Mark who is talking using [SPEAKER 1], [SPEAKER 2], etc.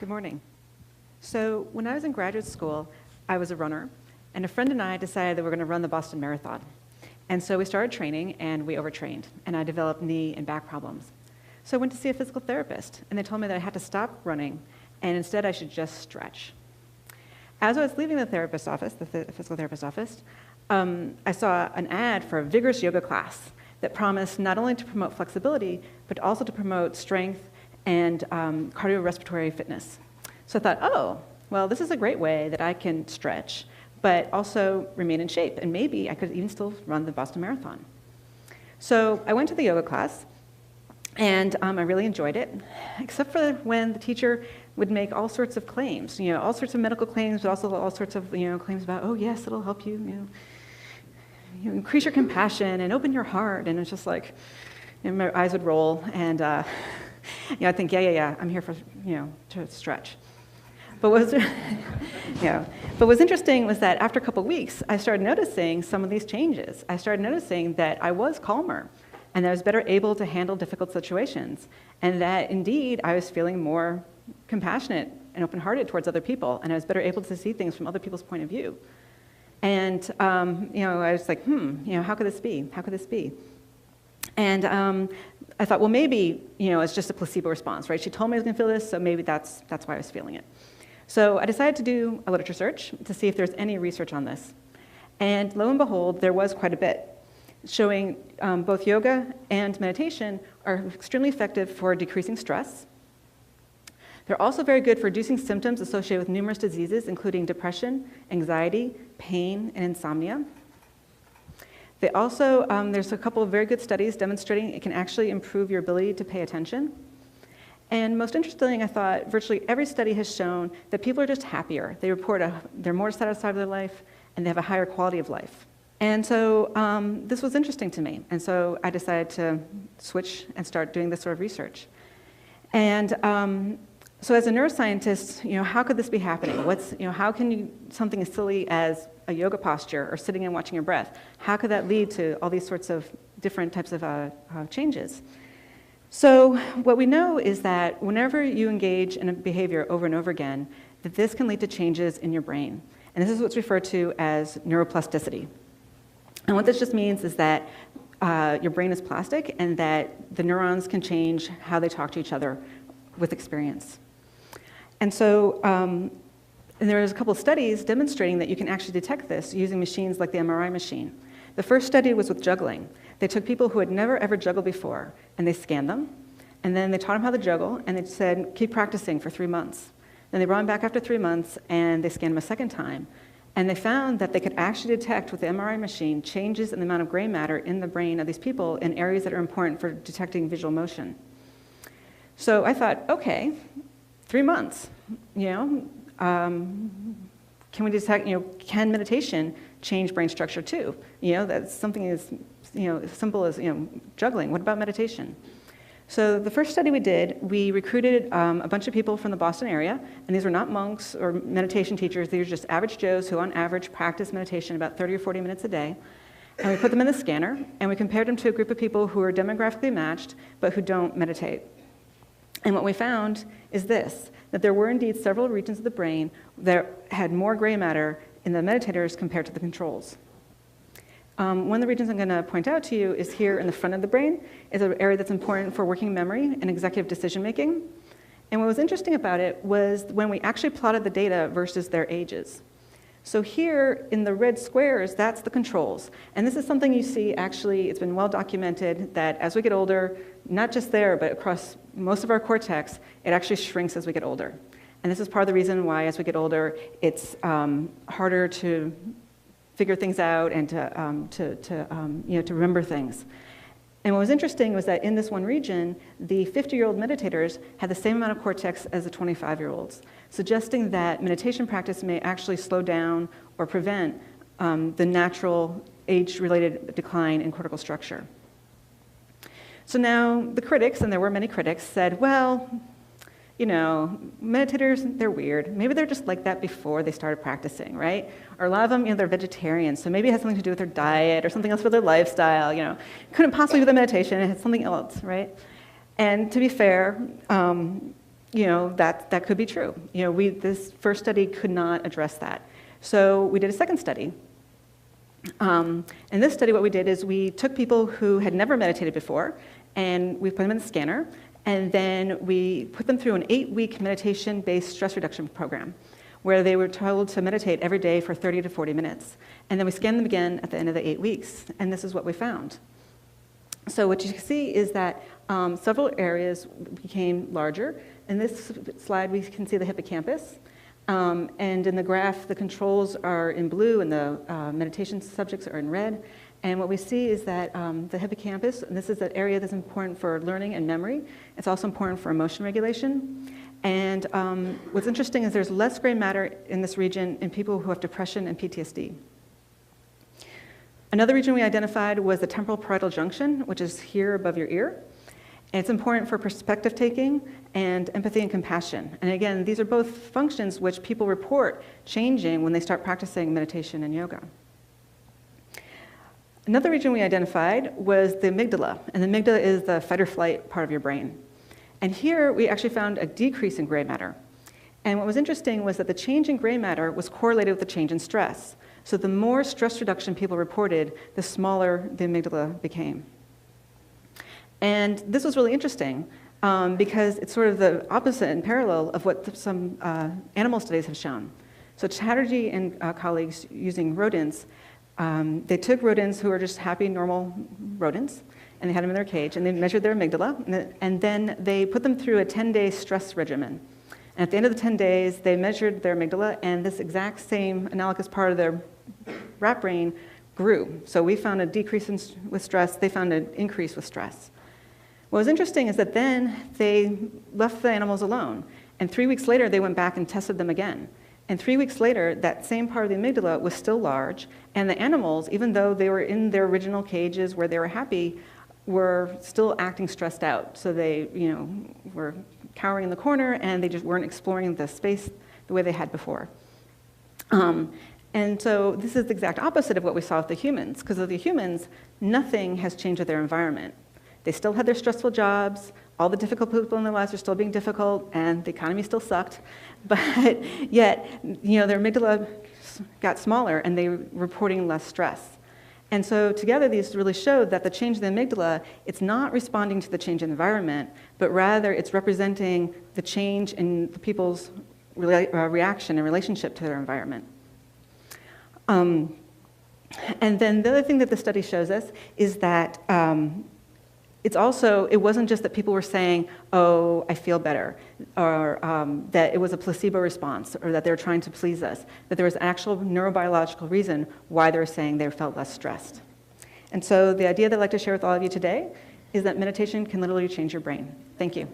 [SPEAKER 1] Good morning. So when I was in graduate school, I was a runner, and a friend and I decided that we were going to run the Boston Marathon. And so we started training, and we overtrained, and I developed knee and back problems. So I went to see a physical therapist, and they told me that I had to stop running, and instead I should just stretch. As I was leaving the therapist's office, the physical therapist's office, I saw an ad for a vigorous yoga class that promised not only to promote flexibility, but also to promote strength and cardiorespiratory fitness. So I thought, oh, well, this is a great way that I can stretch, but also remain in shape, and maybe I could even still run the Boston Marathon. So I went to the yoga class, and I really enjoyed it, except for when the teacher would make all sorts of claims, all sorts of medical claims, but also all sorts of claims about, oh yes, it'll help you, increase your compassion and open your heart, and it's just like, my eyes would roll, and I think, yeah, I'm here for to stretch. But what's interesting was that after a couple of weeks, I started noticing some of these changes. I started noticing that I was calmer, and that I was better able to handle difficult situations, and that indeed I was feeling more compassionate and open-hearted towards other people, and I was better able to see things from other people's point of view. And I was like, how could this be? How could this be? And I thought, well, maybe it's just a placebo response, right? She told me I was going to feel this, so maybe that's why I was feeling it. So I decided to do a literature search to see if there's any research on this. And lo and behold, there was quite a bit, showing both yoga and meditation are extremely effective for decreasing stress. They're also very good for reducing symptoms associated with numerous diseases, including depression, anxiety, pain, and insomnia. They also, there's a couple of very good studies demonstrating it can actually improve your ability to pay attention. And most interesting, I thought, virtually every study has shown that people are just happier. They report they're more satisfied with their life, and they have a higher quality of life. And so this was interesting to me. And so I decided to switch and start doing this sort of research. And so as a neuroscientist, how could this be happening? How can something as silly as a yoga posture or sitting and watching your breath, how could that lead to all these sorts of different types of changes? So what we know is that whenever you engage in a behavior over and over again, that this can lead to changes in your brain. And this is what's referred to as neuroplasticity. And what this just means is that your brain is plastic and that the neurons can change how they talk to each other with experience. And so and there was a couple of studies demonstrating that you can actually detect this using machines like the MRI machine. The first study was with juggling. They took people who had never ever juggled before, and they scanned them, and then they taught them how to juggle, and they said, keep practicing for 3 months. Then they brought them back after 3 months, and they scanned them a second time. And they found that they could actually detect with the MRI machine changes in the amount of gray matter in the brain of these people in areas that are important for detecting visual motion. So I thought, okay, 3 months, can we detect, can meditation change brain structure too? That's something as, as simple as, juggling. What about meditation? So the first study we did, we recruited a bunch of people from the Boston area, and these were not monks or meditation teachers. These were just average Joes who on average practice meditation about 30 or 40 minutes a day. And we put them in the scanner, and we compared them to a group of people who are demographically matched, but who don't meditate. And what we found is this, that there were indeed several regions of the brain that had more gray matter in the meditators compared to the controls. One of the regions I'm going to point out to you is here in the front of the brain. It's an area that's important for working memory and executive decision making. And what was interesting about it was when we actually plotted the data versus their ages. So here in the red squares, that's the controls. And this is something you see actually, it's been well documented that as we get older, not just there, but across most of our cortex, it actually shrinks as we get older. And this is part of the reason why as we get older, it's harder to figure things out and to remember things. And what was interesting was that in this one region, the 50-year-old meditators had the same amount of cortex as the 25-year-olds, suggesting that meditation practice may actually slow down or prevent the natural age-related decline in cortical structure. So now the critics, and there were many critics, said, well, meditators, they're weird. Maybe they're just like that before they started practicing, right? Or a lot of them, they're vegetarians, so maybe it has something to do with their diet or something else with their lifestyle, Couldn't possibly be the meditation, it had something else, right? And to be fair, that could be true. This first study could not address that. So we did a second study. In this study, what we did is we took people who had never meditated before, and we put them in the scanner, and then we put them through an 8-week meditation-based stress reduction program, where they were told to meditate every day for 30 to 40 minutes. And then we scanned them again at the end of the 8 weeks, and this is what we found. So what you can see is that several areas became larger. In this slide, we can see the hippocampus. And in the graph, the controls are in blue and the meditation subjects are in red. And what we see is that the hippocampus, and this is an area that's important for learning and memory. It's also important for emotion regulation. And what's interesting is there's less gray matter in this region in people who have depression and PTSD. Another region we identified was the temporal parietal junction, which is here above your ear. And it's important for perspective taking and empathy and compassion. And again, these are both functions which people report changing when they start practicing meditation and yoga. Another region we identified was the amygdala. And the amygdala is the fight or flight part of your brain. And here we actually found a decrease in gray matter. And what was interesting was that the change in gray matter was correlated with the change in stress. So the more stress reduction people reported, the smaller the amygdala became. And this was really interesting because it's sort of the opposite and parallel of what some animal studies have shown. So Chatterjee and colleagues using rodents, they took rodents who were just happy, normal rodents, and they had them in their cage, and they measured their amygdala, and then they put them through a 10-day stress regimen. And at the end of the 10 days, they measured their amygdala, and this exact same analogous part of their rat brain grew. So we found a decrease with stress. They found an increase with stress. What was interesting is that then they left the animals alone. And 3 weeks later, they went back and tested them again. And 3 weeks later, that same part of the amygdala was still large. And the animals, even though they were in their original cages where they were happy, were still acting stressed out. So they were cowering in the corner, and they just weren't exploring the space the way they had before. And so this is the exact opposite of what we saw with the humans, because with the humans, nothing has changed with their environment. They still had their stressful jobs, all the difficult people in their lives are still being difficult, and the economy still sucked, but yet, their amygdala got smaller and they were reporting less stress. And so together, these really showed that the change in the amygdala, it's not responding to the change in the environment, but rather it's representing the change in the people's reaction and relationship to their environment. And then the other thing that the study shows us is that it wasn't just that people were saying, oh, I feel better, or that it was a placebo response, or that they were trying to please us, that there was an actual neurobiological reason why they were saying they felt less stressed. And so the idea that I'd like to share with all of you today is that meditation can literally change your brain. Thank you.